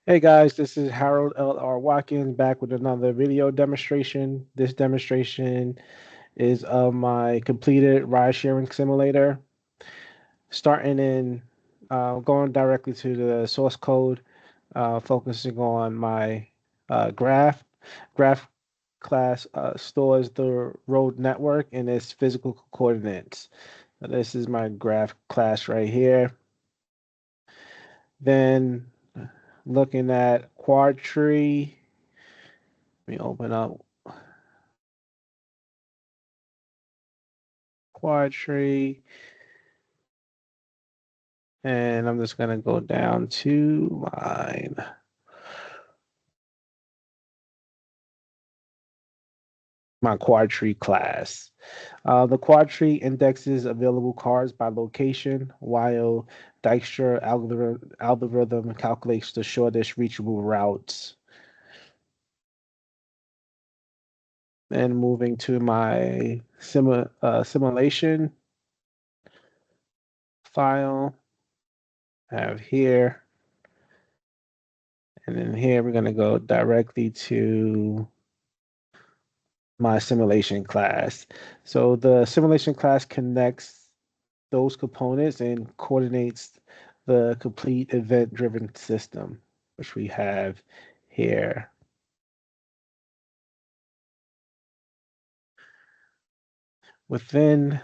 Hey guys, this is Harold L.R. Watkins back with another video demonstration. This demonstration is of my completed ride sharing simulator. Starting in, going directly to the source code, focusing on my graph. Graph class stores the road network and its physical coordinates. This is my graph class right here. Then looking at Quadtree. Let me open up Quadtree, and I'm just gonna go down to my Quadtree class. The Quadtree indexes available cars by location, while Dijkstra algorithm calculates the shortest reachable routes. And moving to my simulation file, I have here, and then here we're gonna go directly to my simulation class. So the simulation class connects those components and coordinates the complete event-driven system, which we have here. Within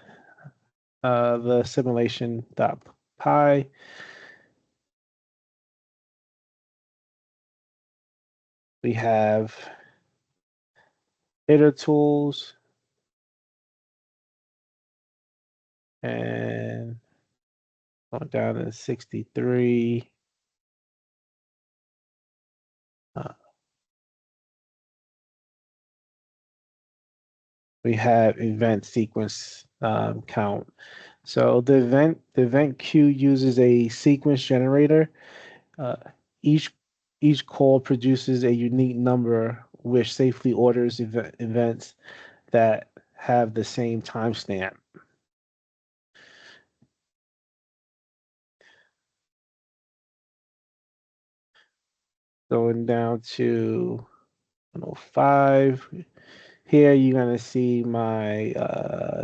the simulation.py, we have iter tools and going down to 63. Uh, we have event sequence count. So the event queue uses a sequence generator. Uh, each each call produces a unique number which safely orders events that have the same timestamp. Going down to 105. Here you're going to see my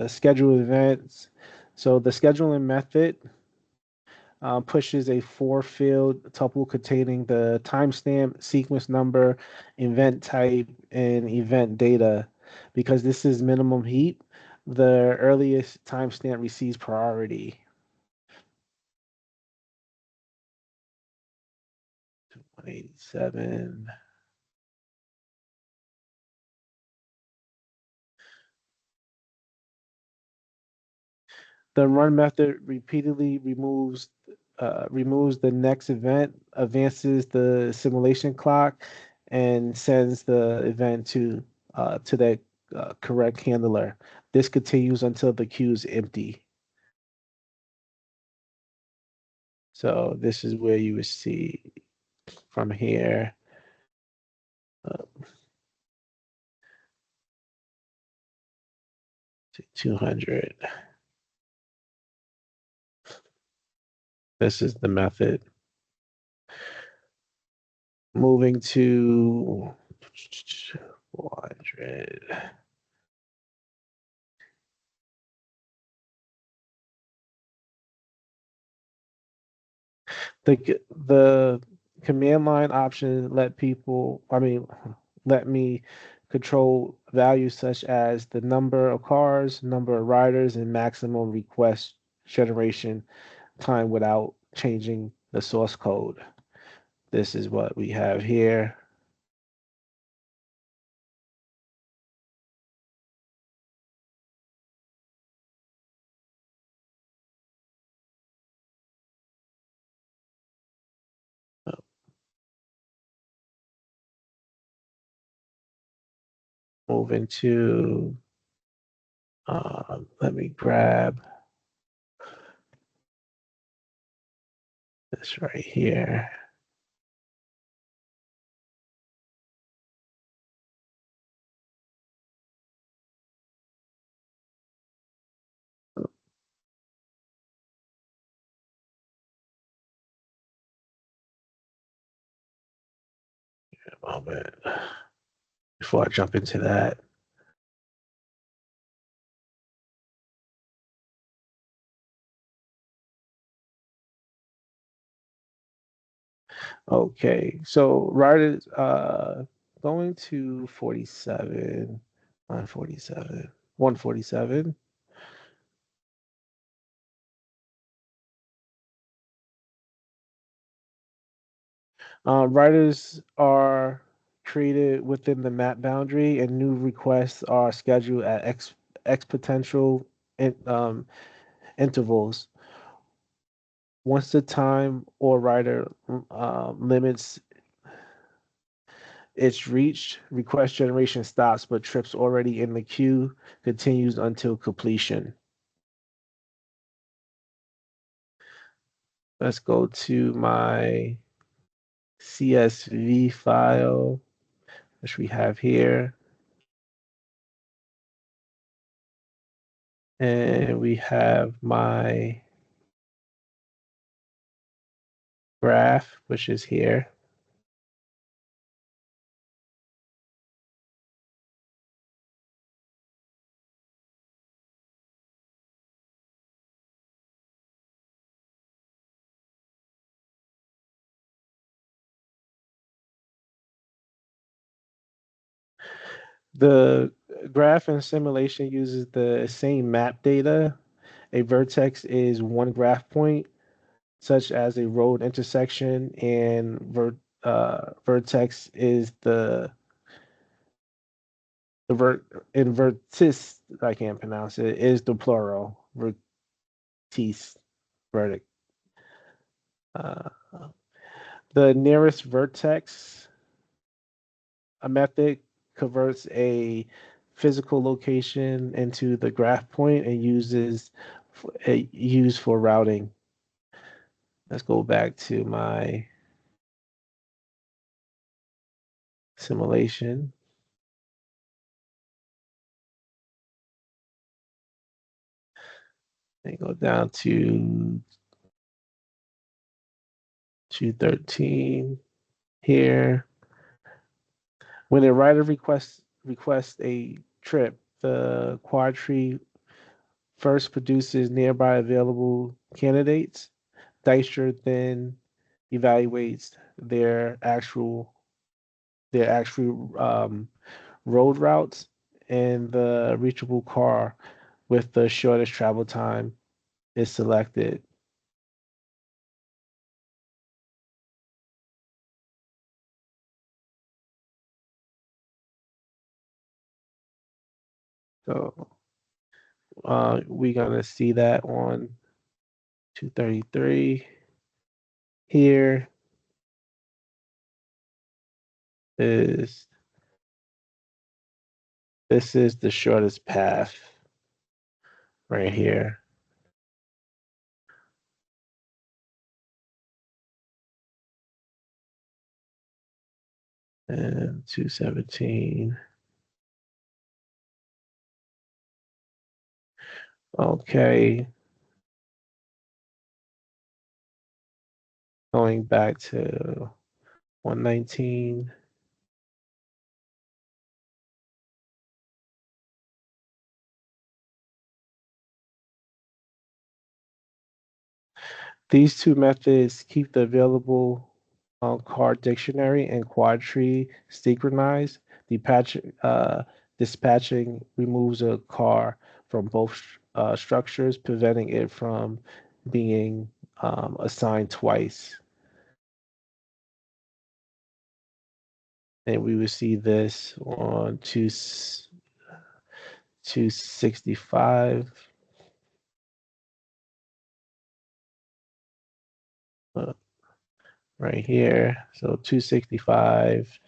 scheduled events. So the scheduling method pushes a four-field tuple containing the timestamp, sequence number, event type, and event data. Because this is minimum heap, the earliest timestamp receives priority. 187. The run method repeatedly removes the next event, advances the simulation clock, and sends the event to the correct handler. This continues until the queue is empty. So this is where you would see from here to 200. This is the method. Moving to 400. The command line option let me control values such as the number of cars, number of riders, and maximum request generation time without changing the source code. This is what we have here. Moving to, let me grab this right here. A moment before I jump into that. Okay, so riders going to 47, 147, 147. Riders are created within the map boundary, and new requests are scheduled at exponential in, intervals. Once the time or rider limits it's reached, request generation stops, but trips already in the queue continues until completion. Let's go to my CSV file, which we have here. And we have my graph, which is here. The graph and simulation uses the same map data. A vertex is one graph point, such as a road intersection, and vertex is the vertice, I can't pronounce it, is the plural. Vertice, vertex. Uh, the nearest vertex, a method converts a physical location into the graph point and uses used for routing. Let's go back to my simulation and go down to 213 here. When a writer requests a trip, the Quadtree first produces nearby available candidates. Dijkstra then evaluates their actual road routes and the reachable car with the shortest travel time is selected. So we're gonna see that on 233 here is this is the shortest path right here. And 217. Okay, going back to 119. These two methods keep the available card dictionary and Quadtree synchronized. Dispatching removes a car from both structures, preventing it from being assigned twice. And we would see this on 265 uh, right here. So 265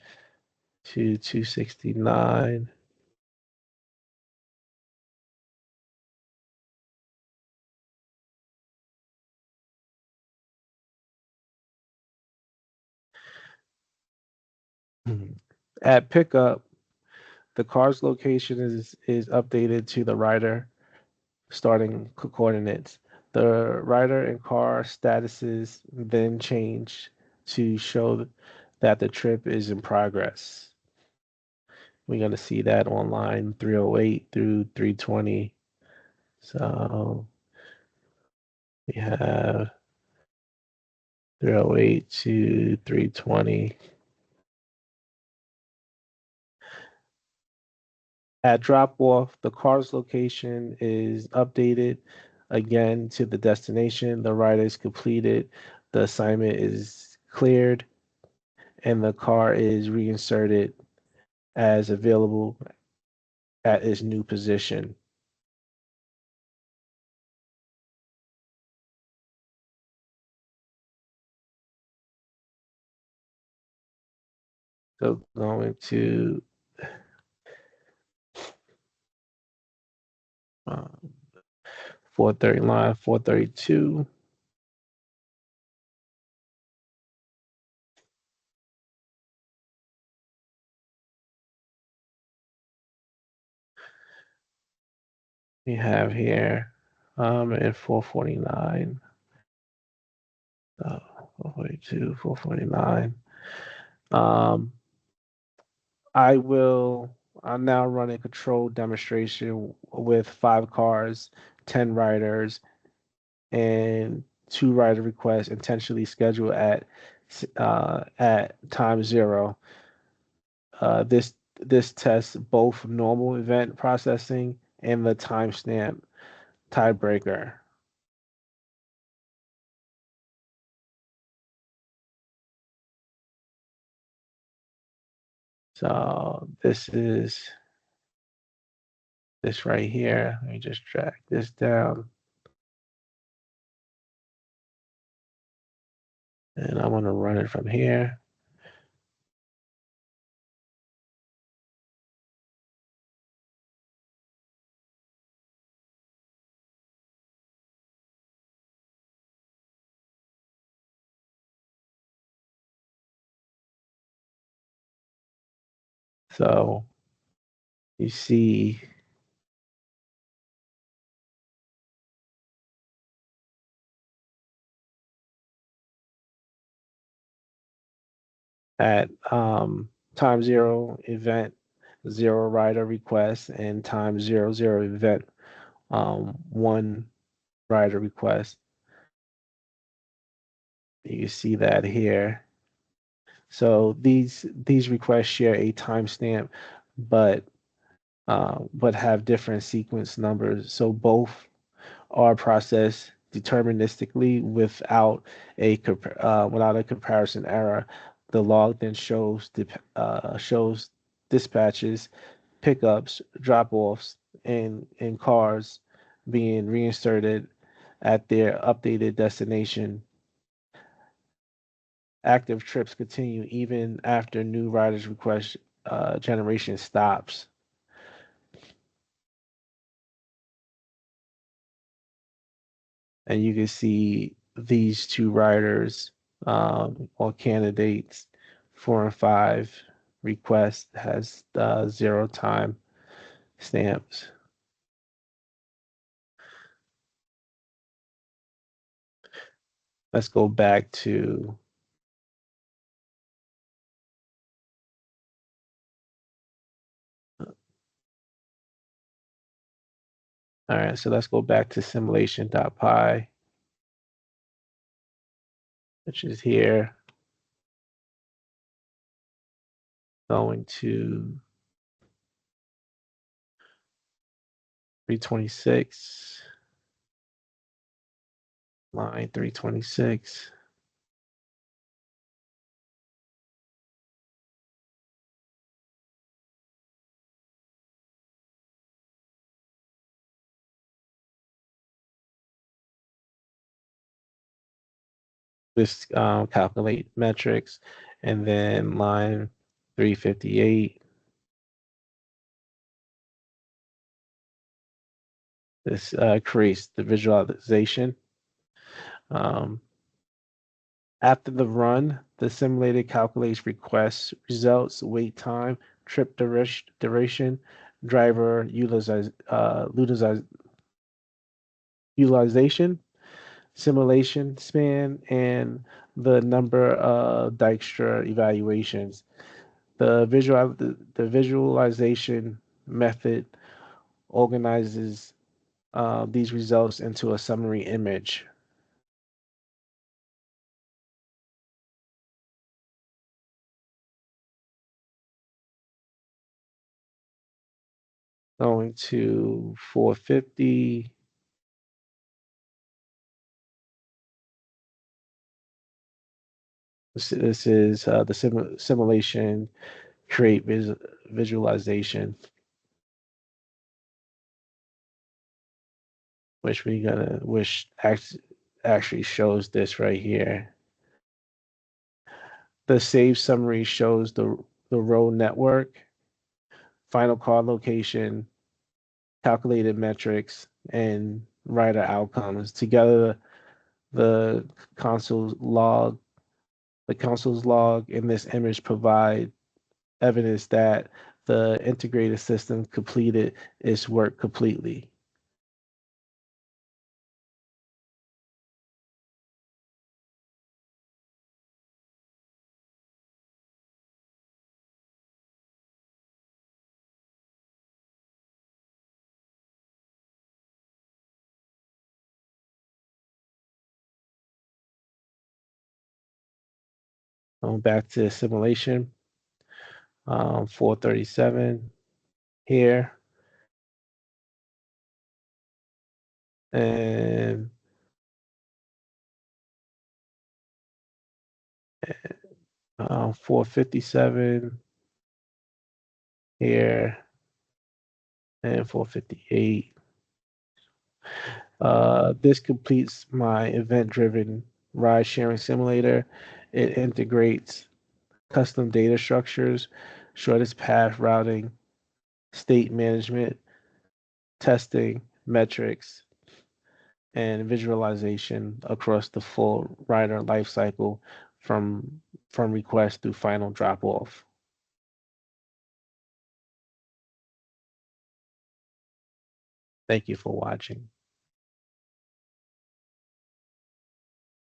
to 269. At pickup, the car's location is updated to the rider starting coordinates. The rider and car statuses then change to show that the trip is in progress. We're going to see that on line 308 through 320. So we have 308 to 320. At drop off, the car's location is updated again to the destination. The ride is completed. The assignment is cleared, and the car is reinserted as available at its new position. So going to 430 line 432. We have here in 449. 442, 449. Um, I'm now running a controlled demonstration with 5 cars, 10 riders, and 2 rider requests intentionally scheduled at time 0. This tests both normal event processing and the timestamp tiebreaker. So this is this right here. Let me just drag this down. And I'm gonna run it from here. So you see at time 0 event 0 rider request and time 00 event 1 rider request. You see that here. So these requests share a timestamp, but have different sequence numbers. So both are processed deterministically without a comparison error. The log then shows dispatches, pickups, drop-offs, and cars being reinserted at their updated destination. Active trips continue even after new riders request generation stops. And you can see these 2 riders or candidates 4 and 5 request has 0 time stamps. Let's go back to all right, so let's go back to simulation.py, which is here. Going to 326, line 326. This calculate metrics, and then line 358. This creates the visualization. Um, After the run, the simulator calculates requests, results, wait time, trip duration, driver utilization. simulation span, and the number of Dijkstra evaluations. The visualization method organizes these results into a summary image. Going to 450. This is the simulation create visualization, which actually shows this right here. The save summary shows the row network, final call location, calculated metrics, and writer outcomes. Together, the console's log, the console's log in this image provide evidence that the integrated system completed its work completely. Going back to simulation, 437 here, and 457 here, and 458. This completes my event-driven ride sharing simulator. It integrates custom data structures, shortest path routing, state management, testing, metrics, and visualization across the full rider lifecycle from request to final drop off. Thank you for watching.